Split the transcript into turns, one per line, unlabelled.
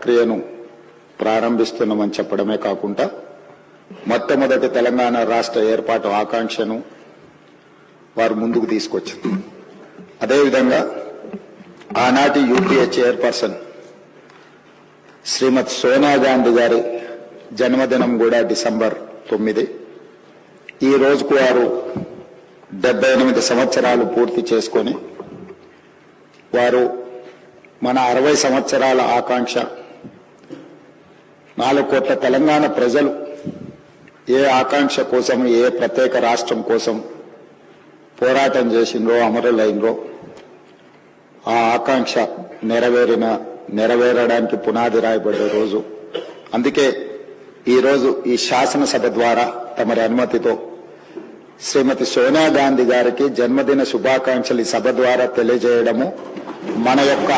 ప్రక్రియను ప్రారంభిస్తున్నామని చెప్పడమే కాకుండా మొట్టమొదటి తెలంగాణ రాష్ట్ర ఏర్పాటు ఆకాంక్షను వారు ముందుకు తీసుకొచ్చారు. అదేవిధంగా ఆనాటి యూపీఏ చైర్పర్సన్ శ్రీమతి సోనియా గాంధీ గారి జన్మదినం కూడా డిసెంబర్ 9. ఈ రోజుకు వారు 78 సంవత్సరాలు పూర్తి చేసుకొని వారు మన 60 సంవత్సరాల ఆకాంక్ష 4 కోట్ల తెలంగాణ ప్రజలు ఏ ఆకాంక్ష కోసం ఏ ప్రత్యేక రాష్ట్రం కోసం పోరాటం చేసిండ్రో అమరులైనరో ఆ ఆకాంక్ష నెరవేరడానికి పునాది రాయబడే రోజు. అందుకే ఈరోజు ఈ శాసనసభ ద్వారా తమరి అనుమతితో శ్రీమతి సోనియా గాంధీ గారికి జన్మదిన శుభాకాంక్షలు ఈ సభ ద్వారా తెలియజేయడము మన యొక్క